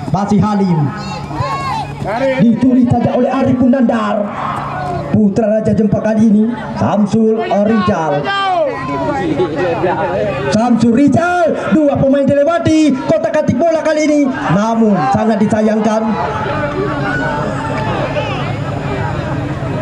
Masih Halim dicuri saja oleh Arif Munandar. Putra Raja Jempa kali ini Samsul Rijal. Samsul Rijal, dua pemain dilewati kotak-atik bola kali ini, namun sangat disayangkan.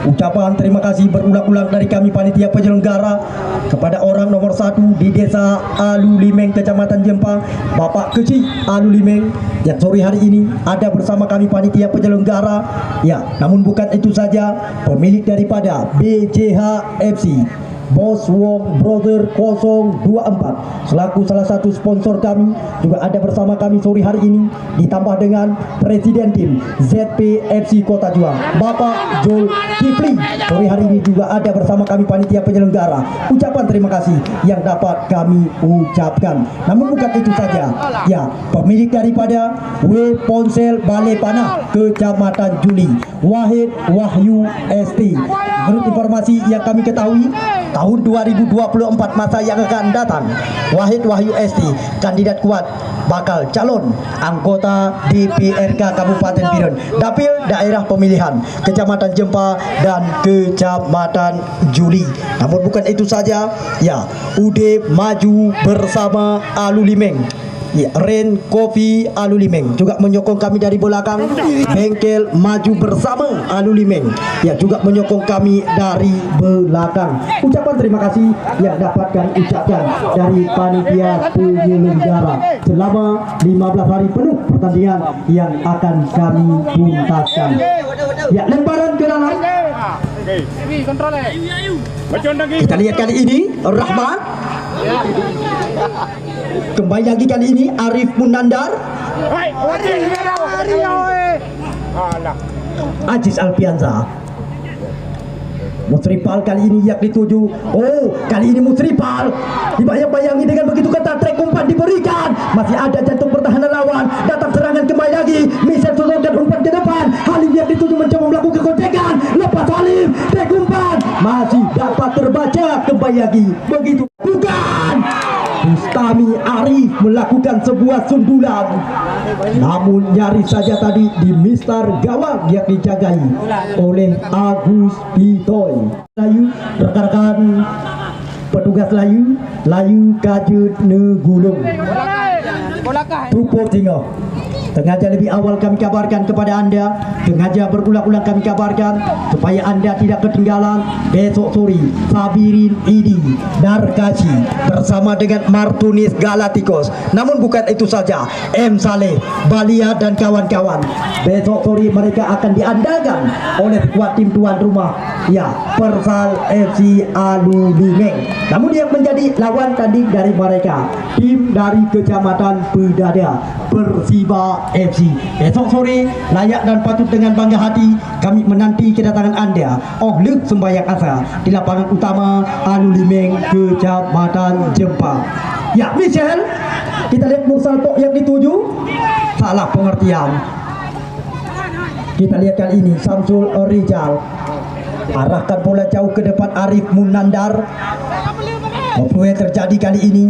Ucapan terima kasih berulang-ulang dari kami panitia penyelenggara kepada orang nomor 1 di desa Alulimeng Kecamatan Jempa, Bapak Kecik Alulimeng, yang sore hari ini ada bersama kami panitia penyelenggara. Ya, namun bukan itu saja, pemilik daripada BJH FC Bos Wong Brother 024 selaku salah satu sponsor kami juga ada bersama kami sore hari ini, ditambah dengan Presiden tim ZPFC Kota Juang Bapak Jul Kifli. Sore hari ini juga ada bersama kami panitia penyelenggara. Ucapan terima kasih yang dapat kami ucapkan. Namun bukan itu saja, ya, pemilik daripada W Ponsel Balai Panah Kecamatan Juli Wahid Wahyu ST. Menurut informasi yang kami ketahui, tahun 2024 masa yang akan datang, Wahid Wahyu ST kandidat kuat bakal calon anggota DPRK Kabupaten Biren, dapil daerah pemilihan Kecamatan Jempa dan Kecamatan Juli. Namun bukan itu saja, ya, UD maju bersama Alulimeng. Ya, Ren Kopi Alulimeng juga menyokong kami dari belakang. Bengkel maju bersama Alulimeng, ya, juga menyokong kami dari belakang. Ucapan terima kasih yang dapat kami ucapkan dari panitia penyelenggara selama 15 hari penuh pertandingan yang akan kami tuntaskan. Ya, lemparan ke dalam. Kita lihat kali ini Rahmat. Kembali lagi kali ini Arif Munandar. Aziz Alfianza. Musripal kali ini yang dituju. Oh, kali ini Musripal dibayang-bayangi dengan begitu ketat. Trek umpan diberikan. Masih ada jantung pertahanan lawan. Datang serangan kembali lagi. Michel sodorkan umpan ke depan. Halim yang dituju mencoba melakukan kontekan. Lepas Halim, trek umpan masih dapat terbaca kembali lagi. Begitu. Bukan. Bustami Arif melakukan sebuah sundulan. Namun nyaris saja tadi di Mister Gawang yang dijagai oleh Agus Pitoy. Layu, rekan-rekan petugas Layu Kajut Negulung. Tupo Tingo. Sengaja lebih awal kami kabarkan kepada Anda, sengaja berulang-ulang kami kabarkan supaya Anda tidak ketinggalan. Besok sore Sabirin Idi Darkaci bersama dengan Martunis Galacticos. Namun bukan itu saja, M Saleh, Balia dan kawan-kawan. Besok sore mereka akan diandalkan oleh skuad tim tuan rumah, ya, Persal FC Aluminium. Namun yang menjadi lawan tanding dari mereka, tim dari Kecamatan Pedada, Persiba FC. Esok sore layak dan patut dengan bangga hati kami menanti kedatangan Anda. Lek sembahyang asa di lapangan utama Alulimeng, Kecamatan Jempa. Ya, Michel, kita lihat Mursal Pok yang dituju. Salah pengertian. Kita lihat kali ini Samsul Rijal arahkan bola jauh ke depan. Arif Munandar. Apa yang terjadi kali ini?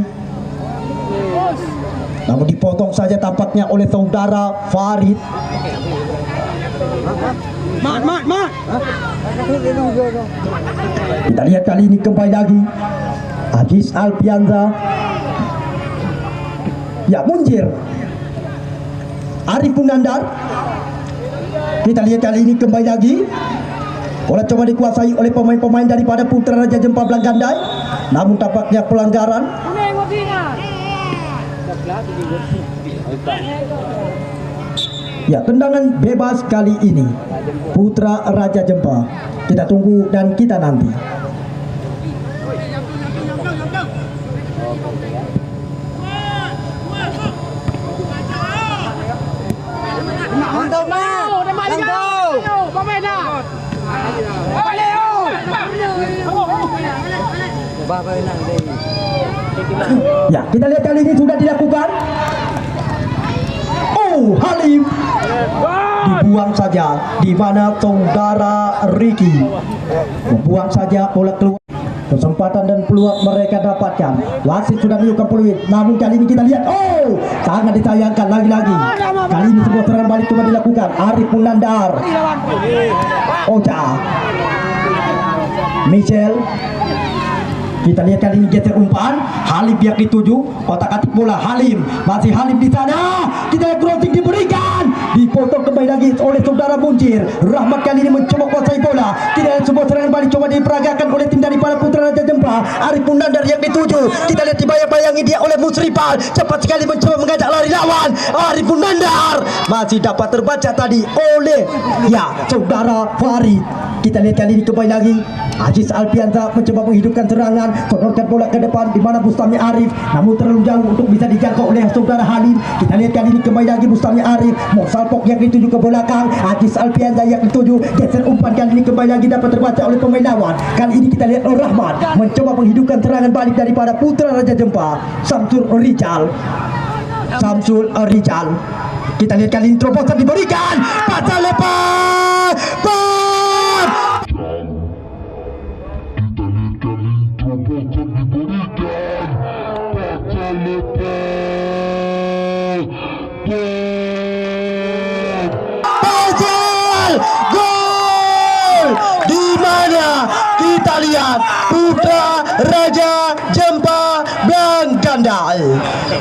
Namun dipotong saja tampaknya oleh saudara Farid. Kita lihat kali ini kembali lagi Aziz Alpianza. Ya, Munjir Arif Munandar. Kita lihat kali ini kembali lagi bola coba dikuasai oleh pemain-pemain daripada Putra Raja Jempa Blangkandai. Namun tampaknya pelanggaran. Ya, tendangan bebas kali ini Putra Raja Jempa. Kita tunggu dan kita nanti. Ya, kita lihat kali ini sudah dilakukan. Halim dibuang saja, di mana saudara Ricky membuang saja bola keluar. Kesempatan dan peluang mereka dapatkan. Wasit sudah menunjukkan peluit. Namun kali ini kita lihat, sangat disayangkan lagi-lagi. Kali ini sebuah serangan balik coba dilakukan. Arif Munandar, Ocha, Michel. Kita lihat kali ini geser umpan. Halim yang dituju, otak-atik bola. Halim, masih Halim di sana. Kita lihat crossing diberikan, dipotong kembali lagi oleh saudara Munjir. Rahmat kali ini mencoba kuasai bola. Kita lihat sebuah serangan balik coba diperagakan oleh tim daripada Putra Raja Jempa. Arif Munandar yang dituju. Kita lihat dibayang-bayangi dia oleh Musripal. Cepat sekali mencoba mengajak lari lawan. Arif Munandar masih dapat terbaca tadi oleh, ya, saudara Farid. Kita lihat kali ini kembali lagi Aziz Alpianza mencoba menghidupkan serangan, sodorkan bola ke depan di mana Bustami Arif, namun terlalu jauh untuk bisa dijangkau oleh saudara Halim. Kita lihat kali ini kembali lagi Bustami Arif, Mursal Pok yang dituju ke belakang, Aziz Alpianza yang dituju, geser umpan kali ini kembali lagi dapat terbaca oleh pemain lawan. Kali ini kita lihat Rahmat mencoba menghidupkan serangan balik daripada Putra Raja Jempa, Samsul Rijal. Kita lihat kali ini terobosan diberikan, pasal lepas, gol, di mana kita lihat Putra Raja Jempa Blangkandai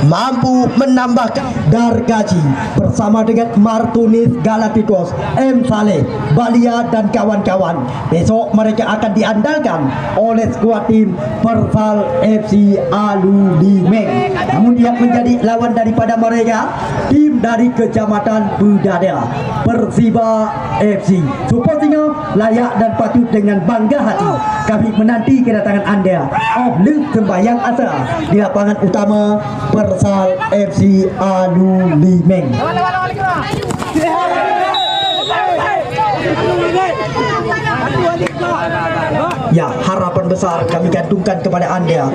mampu menambahkan Dargaji bersama dengan Martunis Galacticos, M Saleh, Balia dan kawan-kawan. Besok mereka akan diandalkan oleh skuad tim Persal FC Aluminium. Namun yang menjadi lawan daripada mereka tim dari Kecamatan Pedada, Persiba FC. Supportingnya layak dan patut dengan bangga hati kami menanti kedatangan Anda. Lek sembahyang asa di lapangan utama Persal FC Aluminium. Ya, harapan besar kami gantungkan kepada Anda.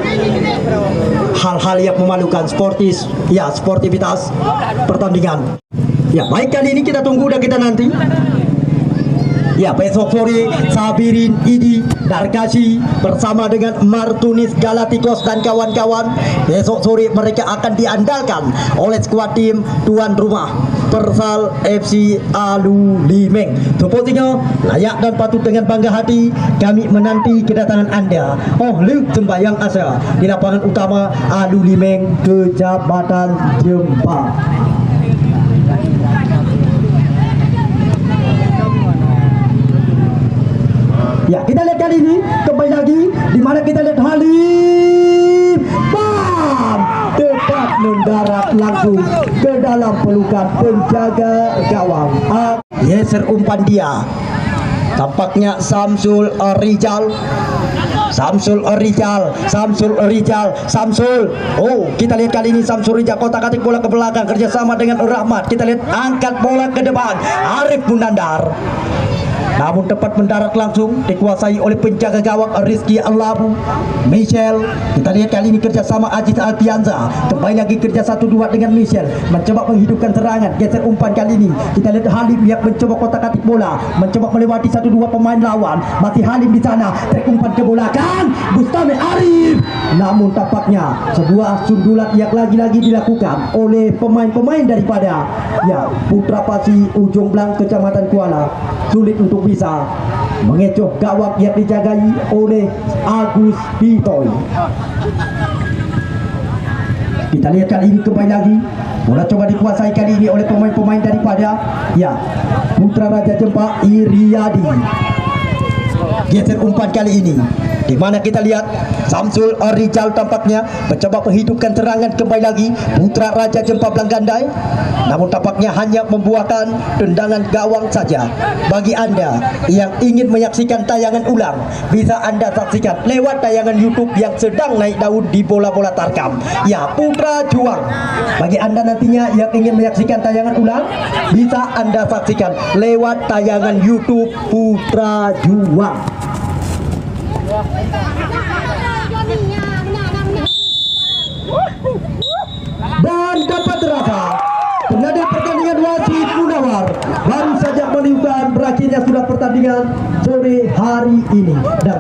Hal-hal yang memalukan sportivitas pertandingan. Ya, baik, kali ini kita tunggu dan kita nanti. Ya, besok sore Sabirin Idi Darkasi bersama dengan Martunis Galacticos dan kawan-kawan. Besok sore mereka akan diandalkan oleh skuad tim tuan rumah Persal FC Alu Limeng. Tepatnya layak dan patut dengan bangga hati kami menanti kedatangan Anda. Luk sembayang asa di lapangan utama Alu Limeng, Kecamatan Jempa. Ya, kita lihat kali ini kembali lagi di mana kita lihat Halim tepat mendarat langsung ke dalam pelukan penjaga gawang. Yeser umpan dia. Tampaknya Samsul Rijal. Kita lihat kali ini Samsul Rijal kotak-katik bola ke belakang kerjasama dengan Rahmat. Kita lihat angkat bola ke depan Arif Munandar. Namun tepat mendarat langsung dikuasai oleh penjaga gawang Rizky Alabu Michel. Kita lihat kali ini kerjasama Aziz Alfianza. Kembali lagi kerja 1-2 dengan Michel, mencoba menghidupkan serangan. Geser umpan kali ini. Kita lihat Halim yang mencoba kotak-katik bola, mencoba melewati 1-2 pemain lawan. Masih Halim di sana. Trek umpan ke belakang Bustami Arif. Namun tampaknya sebuah sundulan yang lagi-lagi dilakukan oleh pemain-pemain daripada Putra Pasi Ujung Blang Kecamatan Kuala. Sulit untuk bisa mengecoh gawang yang dijagai oleh Agus Pitoy. Kita lihat kali ini kembali lagi bola coba dikuasai kali ini oleh pemain-pemain daripada Putra Raja Jempa Iriadi. Geser umpan kali ini di mana kita lihat Samsul Rijal tampaknya mencoba menghidupkan serangan kembali lagi Putra Raja Jempa Belanggandai. Namun tampaknya hanya membuahkan tendangan gawang saja. Bagi Anda yang ingin menyaksikan tayangan ulang, bisa Anda saksikan lewat tayangan YouTube yang sedang naik daun di Bola-Bola Tarkam. Putra Juang. Bagi Anda nantinya yang ingin menyaksikan tayangan ulang, bisa Anda saksikan lewat tayangan YouTube Putra Juang. Dan dapat terasa pengadil pertandingan wasit Munawar baru saja meniupkan berakhirnya sudah pertandingan sore hari ini. Dan